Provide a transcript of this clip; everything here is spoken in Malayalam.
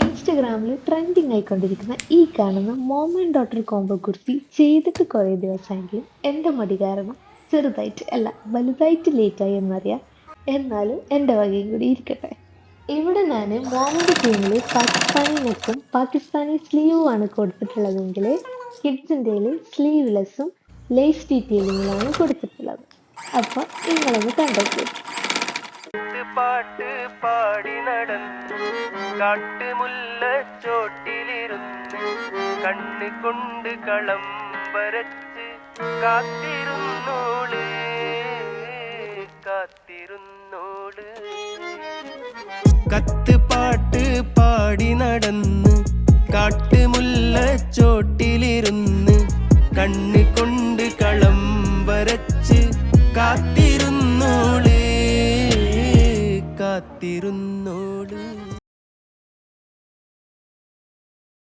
ഇൻസ്റ്റഗ്രാമിൽ ട്രെൻഡിങ് ആയിക്കൊണ്ടിരിക്കുന്ന ഈ കാണുന്ന mom and daughter combo kurti ചെയ്തിട്ട് കുറേ ദിവസമെങ്കിലും എൻ്റെ മടി കാരണം ചെറുതായിട്ട് അല്ല വലുതായിട്ട് ലേറ്റായി എന്നറിയാം. എന്നാലും എൻ്റെ വകയും കൂടി ഇരിക്കട്ടെ. ഇവിടെ ഞാൻ മോമിൻ്റെ ടീമിൽ പാകിസ്ഥാനി നെക്കും പാകിസ്ഥാനി സ്ലീവും ആണ് കൊടുത്തിട്ടുള്ളതെങ്കിൽ കിഡ്സിൻ്റെയിൽ സ്ലീവ്ലെസ്സും ലേസ് ഡീറ്റെയിലിങ്ങിലാണ് കൊടുത്തിട്ടുള്ളത്. അപ്പോൾ നിങ്ങളൊന്ന് കണ്ടോക്കൂ. പാട്ട് പാടി നടന്നു കാട്ടുമുല്ലച്ചോട്ടിലിരുന്ന് കണ്ണ് കൊണ്ട് കളം വരച്ച് കാത്തിരുന്നോള് കാത്തിരുന്നോള് കത്ത്